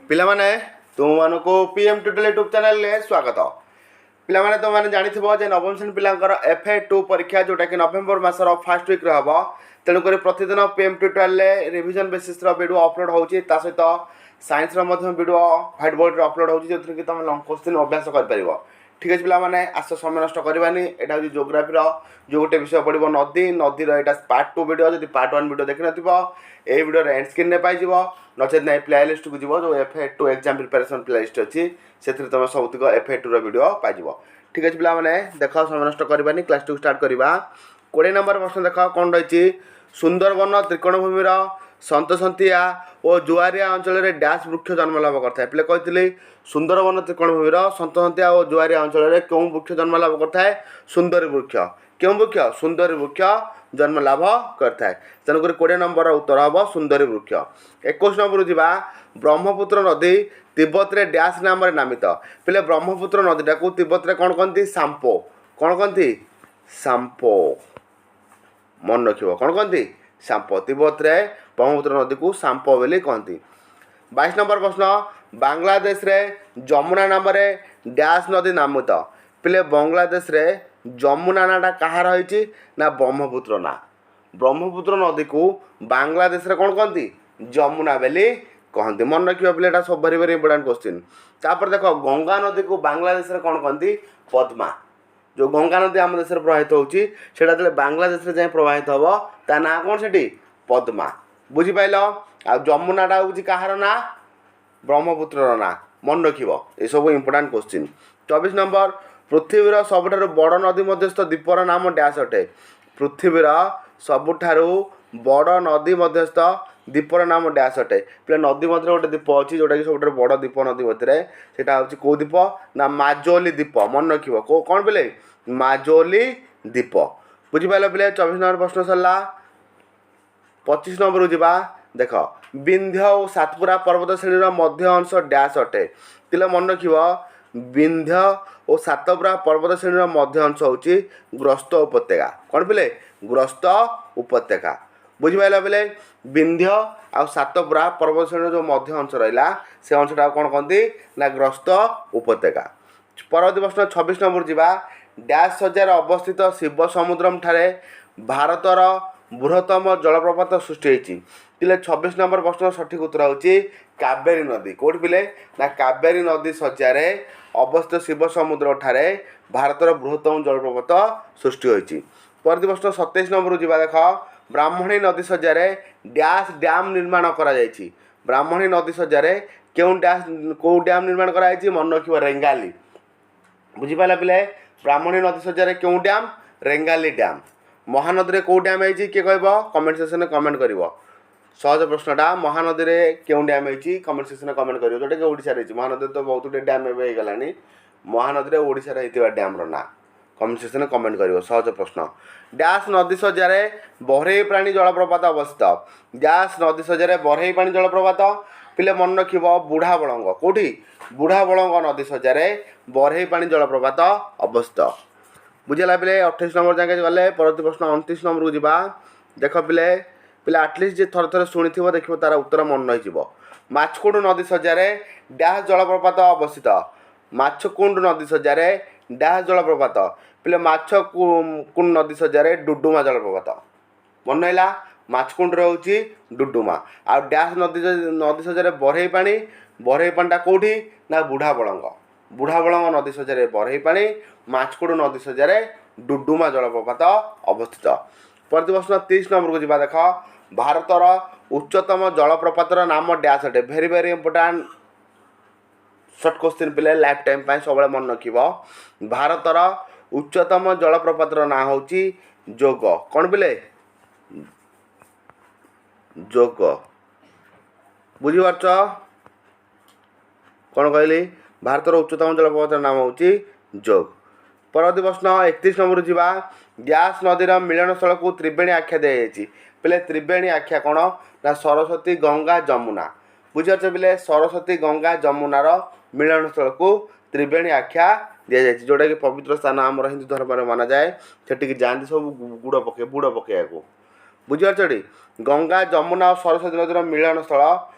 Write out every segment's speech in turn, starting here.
ପିଲାମାନେ ତୁମମାନଙ୍କୁ PM tutorial YouTube ଚ୍ୟାନେଲରେ ସ୍ୱାଗତ। ପିଲାମାନେ ତୁମମାନେ ଜାଣିଥିବ ଯେ ନବମ ଶ୍ରେଣୀ ପିଲାଙ୍କର FA2 ପରୀକ୍ଷା ଯେଉଁଟାକି ନଭେମ୍ବର ମାସର ଫାର୍ଷ୍ଟ ୱିକ୍ରେ ହେବ। ତେଣୁକରି ପ୍ରତିଦିନ PM ଟ୍ୟୁଟୋରିଆଲରେ ରିଭିଜନ ବେସିସ୍ର ଭିଡ଼ିଓ ଅପଲୋଡ଼ ହେଉଛି। ତା ସହିତ ସାଇନ୍ସର ମଧ୍ୟ ଭିଡ଼ିଓ ହ୍ୱାଇଟ୍ ବୋର୍ଡ଼ରେ ଅପଲୋଡ଼ ହେଉଛି, ଯେଉଁଥିରେ କି ତୁମେ ଲଙ୍ଗ କୋଶ୍ଚିନ୍ ଅଭ୍ୟାସ କରିପାରିବ। ঠিক আছে পিলামানে আস সময় নষ্ট করবানি। এটা হচ্ছে জিওগ্রাফির যে গোটে বিষয় পড়ব নদী, নদীর এটা পার্ট 2 ভিডিও। যদি পার্ট 1 ভিডিও দেখি নথিব এই ভিডিওর এন্ড স্ক্রিনে পাইଯିବ, নচেত না প্লেলিস্ট কু যাব যে FA2 এক্সাম প্রিপারেশন প্লেলিস্ট ଅଛି, ସେଥିରେ তুমি ସବୁତିକ FA2 ର ভিডিও পাইଯିବ। ঠিক আছে পিলামানে দেখ সময় নষ্ট করবানি, ক্লাস 2 স্টার্ট করিবা। 20 নম্বর প্রশ্ন দেখ কোন রয়েছে, সুন্দরবন ত্রিকোণভূমির সন্তসন্তিয়া ও জুয়ারিয়া অঞ্চলের ড্যাশ বৃক্ষ জন্ম লাভ করতে পিলে কইলি সুন্দরবন ত্রিকোণভূমির সন্তসন্তিয়া ও জুয়ারিয়া অঞ্চলের কেউ বৃক্ষ জন্ম লাভ করতে সুন্দরী বৃক্ষ। কেউ বৃক্ষ? সুন্দরী বৃক্ষ জন্ম লাভ করতে। তেমক 20 নম্বর উত্তর হব সুন্দরী বৃক্ষ। 21 নম্বর যা ব্রহ্মপুত্র নদী তিব্বতরে ড্যাশ নামে নামিত পিলে ব্রহ্মপুত্র নদীটা তিব্বতরে কোণ কহতি? সাম্পো। কোণ কহতি? সাম্পো। মনে রাখব কোণ কহতি? সাম্পো। তিব্বতরে ব্রহ্মপুত্র নদী को सांपो बोली कहती। 22 नंबर प्रश्न, बांग्लादेश रे जमुना नाम रे डैश नदी नामित पिले बांग्लादेश रे जमुना नाटा कहा रही ना ब्रह्मपुत्र ना। ब्रह्मपुत्र नदी को बांग्लादेश रे कौन कहती? जमुना बोली कहती। मन रखिए पिले एटा सब वेरी वेरी इंपोर्टेंट क्वेश्चन। तापर देखो गंगा नदी को बांग्लादेश रे कौन कहती? पद्मा। जो गंगा नदी आम देश प्रवाहित होची सेटा जब बांग्लादेश रे जाए प्रवाहित हम ता ना कौन सेठी? पद्मा। बुझिपाइल? आ जमुनाटा हूँ कहार ना? ब्रह्मपुत्रर ना। मन रखिब ये सब इंपोर्टेंट क्वेश्चन। 24 नंबर, पृथ्वीर सबुठार बड़ नदी मध्यस्थ द्वीपर नाम डैश अटे। पृथ्वीर सबुठार बड़ नदी मध्यस्थ द्वीपर नाम डैश अटे। पे नदी मध्य गोटे द्वीप अच्छी जोटा कि सब बड़ द्वीप नदी मध्य से कौ द्वीप ना? माजोली द्वीप। मन रखिब कौन बोले? माजोली द्वीप। बुझिपाइल पिले? 24 नंबर प्रश्न सरला। 25 नंबर जा देख विंध्य और सातपुरा पर्वत श्रेणी मध्य अंश डैश अटे। पिले मन रखिब विंध्य और सातपुरा पर्वत श्रेणी मध्य अंश हूँ ग्रस्त उपत्यका। कौन पिले? ग्रस्त उपत्यका। बुझिपाइल पिले? विंध्य और सातपुरा पर्वत श्रेणी जो मध्य अंश रहा से अंशटा कौन कहती ना? ग्रस्त उपत्यका। परवर्ती प्रश्न 26 नंबर जा डैश सज्जार अवस्थित शिव समुद्रम ठारे भारतर बृहत्तम जलप्रपात सृष्टि होती। 26 नंबर प्रश्न सठिक उत्तर होची कावेरी नदी। कौट पिले ना? कावेरी नदी सज्जार अवस्थित शिव समुद्र ठारे भारतर बृहत्तम जलप्रपात सृष्टि होती। परवर्ती प्रश्न 27 नंबर जा देख ब्राह्मणी नदी सज्जार डैश डैम निर्माण करा जायछि। ब्राह्मणी नदी सज्जार क्यों डैश कौ डैम निर्माण कराई? मन रखिब रेंगाली। बुझिपाला पिले? ब्राह्मणी नदी सज्जार क्यों डैम? रेंगाली डैम। महानदी कौ डैम है किए कह कमेंट सेक्शन में कमेंट कर। सहज प्रश्नटा महानदी क्यों डैम है कमेंट सेक्शन में कमेंट कर, जोटा कि ओडिशा रही। महानदी तो बहुत गुटे डैम एवं महानदी ओडिशा डैम ना कमेंट सेक्शन में कमेंट कर। सहज प्रश्न। डैश नदी सज्जार बरई प्राणी जलप्रपात अवस्थित। डैश नदी सज्जार बरई प्राणी जलप्रपात पिले मन रखिब बुढ़ा बलंग। कौटी? बुढ़ा बलंग नदी सज्जार बरई प्राणी जलप्रपात अवस्थित। बुझेगा पिले? 28 नंबर जाके गले। परवर्ती प्रश्न 29 नंबर को जा देख पिले पिले आटलिस्ट जे थर थर शुणी देख तार उत्तर मन रही। माछकुंड नदी सज्जार डैश जलप्रपात अवस्थित। माछकुंड नदी सज्जार डैश जलप्रपात पिले माछकुंड नदी सज्जार डुडुमा जलप्रपात। मन रहा? माछकुंड रोचे डुडुमा आ डैश नदी नदी सज्जार बरई पानी। बरई पानीटा कौटी ना? बुढ़ा बलंग। बुढ़ा बलंग नदी सज्जार बरई पानी। माछकुंड नदी सज्जार डुडुमा जलप्रपात अवस्थित। परवर्ती प्रश्न 30 नंबर को जा देख भारतर उच्चतम जलप्रपातर नाम डैश अटे। Very very important shirt question पिले लाइफ टाइम सब मन रखिब। भारतर उच्चतम जलप्रपातर ना हूँ जोग। कौन पिले? जोग। बुझीपार? कौन कहली? भारतर उच्चतम जलप्रपातर नाम हूँ जोग। परवर्ती प्रश्न 31 नंबर जा डैश नदीर मिलनस्थल को त्रिवेणी आख्या दी। पिले त्रिवेणी आख्या कौन ना? सरस्वती गंगा जमुना। बुझीपार पिले? सरस्वती गंगा जमुनार मिलनस्थल को त्रिवेणी आख्या दि जाए, जोटा कि पवित्र स्थान आम हिंदू धर्म में माना जाए। से जाती सब बुड़ पकड़ा को। बुझीपार? गंगा जमुना और सरस्वती नदीर मिलनस्थल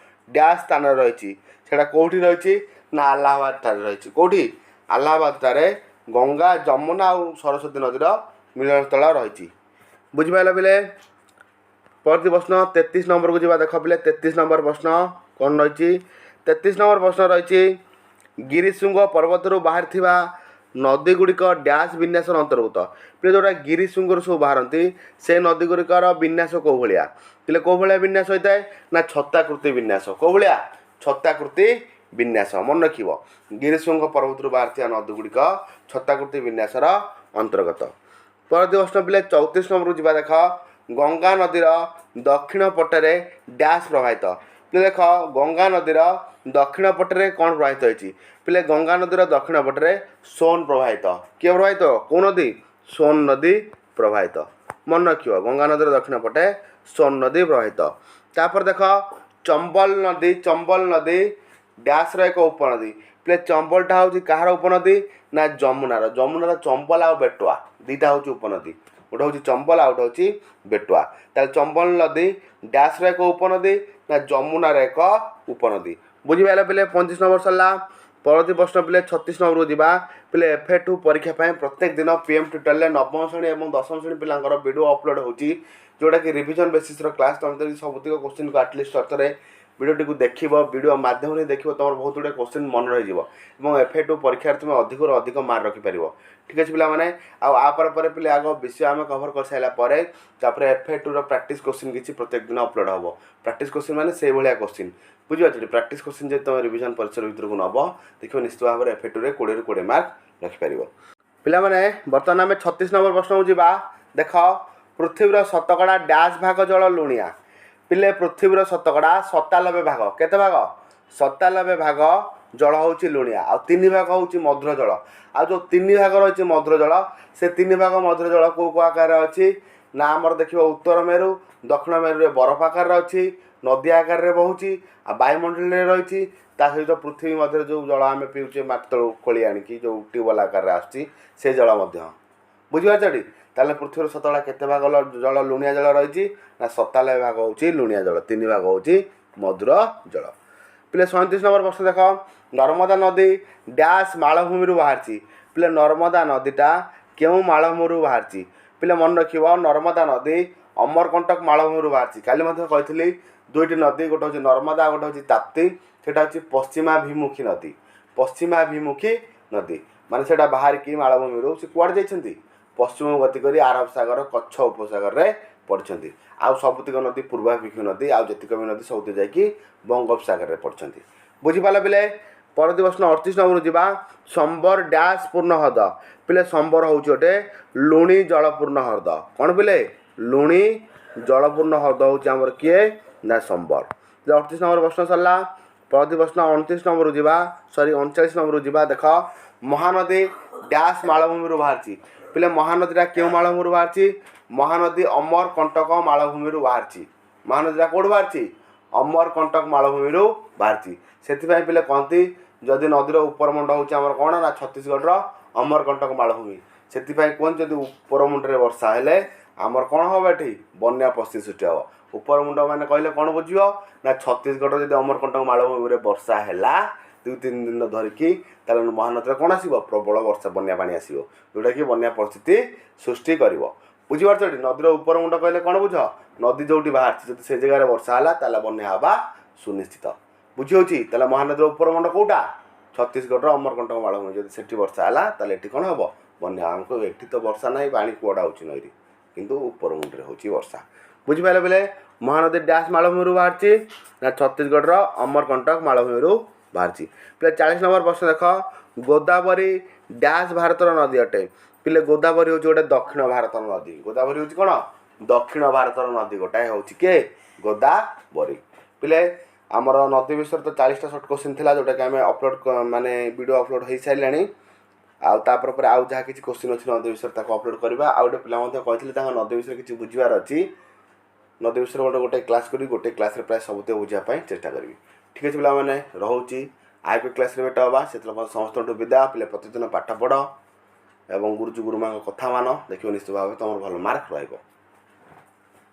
ଡ୍ୟାସ୍ ସ୍ଥାନରେ ରହିଛି। ସେଇଟା କେଉଁଠି ରହିଛି ନା ଆହ୍ଲାବାଦ ଠାରେ ରହିଛି। କେଉଁଠି ଆହ୍ଲାବାଦ ଠାରେ ଗଙ୍ଗା ଯମୁନା ଆଉ ସରସ୍ୱତୀ ନଦୀର ମିଳନସ୍ଥଳ ରହିଛି। ବୁଝିପାରିଲ ପିଲେ। ପରବର୍ତ୍ତୀ ପ୍ରଶ୍ନ 33 ନମ୍ବରକୁ ଯିବା। ଦେଖ ପିଲେ 33 ନମ୍ବର ପ୍ରଶ୍ନ କ'ଣ ରହିଛି। 33 ନମ୍ବର ପ୍ରଶ୍ନ ରହିଛି ଗିରିଶୃଙ୍ଗ ପର୍ବତରୁ ବାହାରିଥିବା ନଦୀ ଗୁଡ଼ିକ ଡ୍ୟାସ୍ ବିନ୍ୟାସର ଅନ୍ତର୍ଭୁକ୍ତ। ପିଲେ ଯେଉଁଟା ଗିରିଶୃଙ୍ଗରୁ ସବୁ ବାହାରନ୍ତି ସେ ନଦୀ ଗୁଡ଼ିକର ବିନ୍ୟାସ କେଉଁ ଭଳିଆ। ପିଲେ କେଉଁ ଭଳିଆ ବିନ୍ୟାସ ହୋଇଥାଏ ନା ଛତାକୃତି ବିନ୍ୟାସ। କେଉଁ ଭଳିଆ ଛତାକୃତି ବିନ୍ୟାସ। ମନେ ରଖିବ ଗିରିଶୃଙ୍ଗ ପର୍ବତରୁ ବାହାରିଥିବା ନଦୀ ଗୁଡ଼ିକ ଛତାକୃତି ବିନ୍ୟାସର ଅନ୍ତର୍ଗତ। ପରବର୍ତ୍ତୀ ପ୍ରଶ୍ନ ପିଲେ 34 ନମ୍ବରକୁ ଯିବା। ଦେଖ ଗଙ୍ଗା ନଦୀର ଦକ୍ଷିଣ ପଟରେ ଡ୍ୟାସ୍ ପ୍ରବାହିତ। ପିଲେ ଦେଖ ଗଙ୍ଗା ନଦୀର ଦକ୍ଷିଣ ପଟରେ କ'ଣ ପ୍ରବାହିତ ହୋଇଛି। ପିଲେ ଗଙ୍ଗା ନଦୀର ଦକ୍ଷିଣ ପଟରେ ସୋନ ପ୍ରବାହିତ। କିଏ ପ୍ରବାହିତ କେଉଁ ନଦୀ ସୋନ ନଦୀ ପ୍ରବାହିତ। ମନେ ରଖିବ ଗଙ୍ଗା ନଦୀର ଦକ୍ଷିଣ ପଟେ ସୋନ ନଦୀ ପ୍ରବାହିତ। ତାପରେ ଦେଖ ଚମ୍ବଲ ନଦୀ ଡ୍ୟାସ୍ର ଏକ ଉପନଦୀ। ପିଲେ ଚମ୍ବଲଟା ହେଉଛି କାହାର ଉପନଦୀ ନା ଯମୁନାର ଚମ୍ବଲ ଆଉ ବେଟୁଆ ଦୁଇଟା ହେଉଛି ଉପନଦୀ। ଗୋଟେ ହେଉଛି ଚମ୍ବଲ ଆଉ ଗୋଟେ ହେଉଛି ବେଟୁଆ। ତାହେଲେ ଚମ୍ବଲ ନଦୀ ଡ୍ୟାସ୍ର ଏକ ଉପନଦୀ ନା ଯମୁନାର ଏକ ଉପନଦୀ। ବୁଝିପାରିଲ ପିଲେ। 25 ନମ୍ବର ସରିଲା। ପରବର୍ତ୍ତୀ ପ୍ରଶ୍ନ ପିଲେ 36 ନମ୍ବରକୁ ଯିବା। ପିଲେ FA2 ପରୀକ୍ଷା ପାଇଁ ପ୍ରତ୍ୟେକ ଦିନ PM ଟ୍ୟୁଟୋରିଆଲରେ ନବମ ଶ୍ରେଣୀ ଏବଂ ଦଶମ ଶ୍ରେଣୀ ପିଲାଙ୍କର ଭିଡ଼ିଓ ଅପଲୋଡ଼ ହେଉଛି, ଯେଉଁଟାକି ରିଭିଜନ୍ ବେସିସ୍ର କ୍ଲାସ୍। ତୁମେ ଯଦି ସବୁତିକ କୋଶ୍ଚିନ୍କୁ ଆଟଲିଷ୍ଟ ଅର୍ଥରେ ଭିଡ଼ିଓଟିକୁ ଦେଖିବ, ଭିଡ଼ିଓ ମାଧ୍ୟମରେ ଦେଖିବ, ତୁମର ବହୁତ ଗୁଡ଼ିଏ କୋଶ୍ଚିନ୍ ମନେ ରହିଯିବ ଏବଂ FA2 ପରୀକ୍ଷାରେ ତୁମେ ଅଧିକରୁ ଅଧିକ ମାର୍କ ରଖିପାରିବ। ଠିକ୍ ଅଛି ପିଲାମାନେ। ଆଉ ପରେ ପିଲେ ଆଗ ବିଷୟ ଆମେ କଭର କରିସାରିଲା ପରେ ତାପରେ FA2ର ପ୍ରାକ୍ଟିସ୍ କୋଶ୍ଚିନ୍ କିଛି ପ୍ରତ୍ୟେକ ଦିନ ଅପଲୋଡ଼ ହେବ। ପ୍ରାକ୍ଟିସ୍ କୋଶ୍ଚିନ୍ ମାନେ ସେଇଭଳିଆ କୋଶ୍ଚିନ୍ ବୁଝିପାରୁଛନ୍ତି। ପ୍ରାକ୍ଟିସ୍ କୋଶ୍ଚିନ୍ ଯଦି ତୁମେ ରିଭିଜନ୍ ପରିସର ଭିତରକୁ ନେବ ଦେଖିବ ନିଶ୍ଚିତ ଭାବରେ FA2ରେ 20ରୁ 20 ମାର୍କ ରଖିପାରିବ। ପିଲାମାନେ ବର୍ତ୍ତମାନ ଆମେ 36 ନମ୍ବର ପ୍ରଶ୍ନକୁ ଯିବା। ଦେଖ ପୃଥିବୀର ଶତକଡ଼ା ଡ୍ୟାସ୍ ଭାଗ ଜଳ ଲୁଣିଆ। ପିଲେ ପୃଥିବୀର ଶତକଡ଼ା 97 ଭାଗ। କେତେ ଭାଗ 97 ଭାଗ ଜଳ ହେଉଛି ଲୁଣିଆ ଆଉ 3 ଭାଗ ହେଉଛି ମଧୁର ଜଳ। ଆଉ ଯେଉଁ 3 ଭାଗ ରହିଛି ମଧୁର ଜଳ ସେ 3 ଭାଗ ମଧୁର ଜଳ କେଉଁ କେଉଁ ଆକାରରେ ଅଛି ନା ଆମର ଦେଖିବ ଉତ୍ତର ମେରୁ ଦକ୍ଷିଣ ମେରୁରେ ବରଫ ଆକାରରେ ଅଛି, ନଦୀ ଆକାରରେ ବହୁଛି ଆଉ ବାୟୁମଣ୍ଡଳରେ ରହିଛି। ତା ସହିତ ପୃଥିବୀ ମଧ୍ୟରେ ଯେଉଁ ଜଳ ଆମେ ପିଉଛେ ମାଟି ତଳୁ ଖୋଳି ଆଣିକି ଯେଉଁ ଟ୍ୟୁବୱେଲ୍ ଆକାରରେ ଆସୁଛି ସେ ଜଳ ମଧ୍ୟ। ବୁଝିପାରୁଛଟି। ତାହେଲେ ପୃଥିବୀର ଶତକଡ଼ା କେତେ ଭାଗ ଜଳ ଲୁଣିଆ ଜଳ ରହିଛି ନା 97 ଭାଗ ହେଉଛି ଲୁଣିଆ ଜଳ, 3 ଭାଗ ହେଉଛି ମଧୁର ଜଳ। ପିଲେ 37 ନମ୍ବର ପ୍ରଶ୍ନ ଦେଖ ନର୍ମଦା ନଦୀ ଡ୍ୟାସ୍ ମାଳଭୂମିରୁ ବାହାରିଛି। ପିଲେ ନର୍ମଦା ନଦୀଟା କେଉଁ ମାଳଭୂମିରୁ ବାହାରିଛି। ପିଲେ ମନେ ରଖିବ ନର୍ମଦା ନଦୀ ଅମରକଣ୍ଟକ ମାଳଭୂମିରୁ ବାହାରିଛି। କାଲି ମଧ୍ୟ କହିଥିଲି ଦୁଇଟି ନଦୀ, ଗୋଟେ ହେଉଛି ନର୍ମଦା ଗୋଟେ ହେଉଛି ତାପ୍ତି। ସେଇଟା ହେଉଛି ପଶ୍ଚିମାଭିମୁଖୀ ନଦୀ। ପଶ୍ଚିମାଭିମୁଖୀ ନଦୀ ମାନେ ସେଇଟା ବାହାରିକି ମାଳଭୂମିରୁ ସେ କୁଆଡ଼େ ଯାଇଛନ୍ତି ପଶ୍ଚିମକୁ ଗତି କରି ଆରବ ସାଗର କଚ୍ଛ ଉପସାଗରରେ ପଡ଼ିଛନ୍ତି। ଆଉ ସବୁତିକ ନଦୀ ପୂର୍ବାଭିମୁଖୀ ନଦୀ ଆଉ ଯେତିକ ବି ନଦୀ ସବୁତିକ ଯାଇକି ବଙ୍ଗୋପସାଗରରେ ପଡ଼ିଛନ୍ତି। ବୁଝିପାରିଲ ପିଲେ। ପରବର୍ତ୍ତୀ ପ୍ରଶ୍ନ 38 ନମ୍ବରକୁ ଯିବା। ସମ୍ବର ଡ୍ୟାସ୍ ପୂର୍ଣ୍ଣ ହ୍ରଦ। ପିଲେ ସମ୍ବର ହେଉଛି ଗୋଟେ ଲୁଣି ଜଳପୂର୍ଣ୍ଣ ହ୍ରଦ। କ'ଣ ପିଲେ ଲୁଣି ଜଳପୂର୍ଣ୍ଣ ହ୍ରଦ ହେଉଛି ଆମର କିଏ ନା ସମ୍ବର। 38 ନମ୍ବର ପ୍ରଶ୍ନ ସରିଲା। ପରବର୍ତ୍ତୀ ପ୍ରଶ୍ନ 39 ନମ୍ବରକୁ ଯିବା 39 ନମ୍ବରକୁ ଯିବା। ଦେଖ ମହାନଦୀ ଡ୍ୟାସ୍ ମାଳଭୂମିରୁ ବାହାରିଛି। ପିଲେ ମହାନଦୀଟା କେଉଁ ମାଳଭୂମିରୁ ବାହାରିଛି। ମହାନଦୀ ଅମରକଣ୍ଟକ ମାଳଭୂମିରୁ ବାହାରିଛି। ମହାନଦୀଟା କେଉଁଠୁ ବାହାରିଛି ଅମରକଣ୍ଟକ ମାଳଭୂମିରୁ ବାହାରିଛି। ସେଥିପାଇଁ ପିଲେ କହନ୍ତି ଯଦି ନଦୀର ଉପରମୁଣ୍ଡ ହେଉଛି ଆମର କ'ଣ ନା ଛତିଶଗଡ଼ର ଅମରକଣ୍ଟକ ମାଳଭୂମି। ସେଥିପାଇଁ କୁହନ୍ତି ଯଦି ଉପରମୁଣ୍ଡରେ ବର୍ଷା ହେଲେ ଆମର କ'ଣ ହେବ ଏଠି ବନ୍ୟା ପରିସ୍ଥିତି ସୃଷ୍ଟି ହେବ। ଉପରମୁଣ୍ଡ ମାନେ କହିଲେ କ'ଣ ବୁଝିବ ନା ଛତିଶଗଡ଼ର ଯଦି ଅମରକଣ୍ଟକ ମାଳଭୂମିରେ ବର୍ଷା ହେଲା 2-3 ଦିନ ଧରିକି ତାହେଲେ ମହାନଦୀରେ କ'ଣ ଆସିବ ପ୍ରବଳ ବର୍ଷା ବନ୍ୟା ପାଣି ଆସିବ, ଯେଉଁଟାକି ବନ୍ୟା ପରିସ୍ଥିତି ସୃଷ୍ଟି କରିବ। ବୁଝିପାରୁଛ ଏଠି ନଦୀର ଉପରମୁଣ୍ଡ କହିଲେ କ'ଣ ବୁଝ ନଦୀ ଯେଉଁଠି ବାହାରିଛି ଯଦି ସେ ଜାଗାରେ ବର୍ଷା ହେଲା ତାହେଲେ ବନ୍ୟା ହେବା ସୁନିଶ୍ଚିତ। ବୁଝିହେଉଛି। ତାହେଲେ ମହାନଦୀର ଉପରମୁଣ୍ଡ କେଉଁଟା ଛତିଶଗଡ଼ର ଅମରକଣ୍ଟକ ମାଳଭୂମି। ଯଦି ସେଠି ବର୍ଷା ହେଲା ତାହେଲେ ଏଠି କ'ଣ ହେବ ବନ୍ୟା। ଆମକୁ ଏଠି ତ ବର୍ଷା ନାହିଁ ପାଣି କୁଆଡ଼େ ହେଉଛି ନଈରେ, କିନ୍ତୁ ଉପରମୁଣ୍ଡରେ ହେଉଛି ବର୍ଷା। ବୁଝିପାରିଲେ ପିଲେ। ମହାନଦୀ ଡ୍ୟାସ୍ ମାଳଭୂମିରୁ ବାହାରିଛି ନା ଛତିଶଗଡ଼ର ଅମରକଣ୍ଟକ ମାଳଭୂମିରୁ ବାହାରିଛି। ପିଲେ 40 ନମ୍ବର ପ୍ରଶ୍ନ ଦେଖ ଗୋଦାବରୀ ଡ୍ୟାସ୍ ଭାରତର ନଦୀ ଅଟେ। ପିଲେ ଗୋଦାବରୀ ହେଉଛି ଗୋଟେ ଦକ୍ଷିଣ ଭାରତର ନଦୀ। ଗୋଦାବରୀ ହେଉଛି କ'ଣ ଦକ୍ଷିଣ ଭାରତର ନଦୀ ଗୋଟାଏ ହେଉଛି କିଏ ଗୋଦାବରୀ। ପିଲେ ଆମର ନଦୀ ବିଷୟରେ ତ 40ଟା ସର୍ଟ କୋଶ୍ଚିନ୍ ଥିଲା ଯେଉଁଟାକି ଆମେ ଅପଲୋଡ଼ ମାନେ ଭିଡ଼ିଓ ଅପଲୋଡ଼ ହୋଇସାରିଲାଣି। ଆଉ ତାପରେ ପରେ ଆଉ ଯାହା କିଛି କୋଶ୍ଚିନ୍ ଅଛି ନଦୀ ବିଷୟରେ ତାକୁ ଅପଲୋଡ଼ କରିବା। ଆଉ ଗୋଟେ ପିଲା ମଧ୍ୟ କହିଥିଲେ ତାଙ୍କ ନଦୀ ବିଷୟରେ କିଛି ବୁଝିବାର ଅଛି। ନଦୀ ବିଷୟରେ ଗୋଟେ କ୍ଲାସ୍ କରିବି, ଗୋଟେ କ୍ଲାସ୍ରେ ପ୍ରାୟ ସବୁତକ ବୁଝିବା ପାଇଁ ଚେଷ୍ଟା କରିବି। ଠିକ୍ ଅଛି ପିଲାମାନେ ରହୁଛି। ଆଉ ଏକ କ୍ଲାସ୍ରେ ଭେଟ ହେବା। ସେଥିପାଇଁ ସମସ୍ତଙ୍କଠୁ ବିଦା। ପିଲେ ପ୍ରତିଦିନ ପାଠ ପଢ଼ ଏବଂ ଗୁରୁଜୀ ଗୁରୁମାଙ୍କ କଥା ମାନ ଦେଖିବ ନିଶ୍ଚିତ ଭାବେ ତୁମର ଭଲ ମାର୍କ ରହିବ।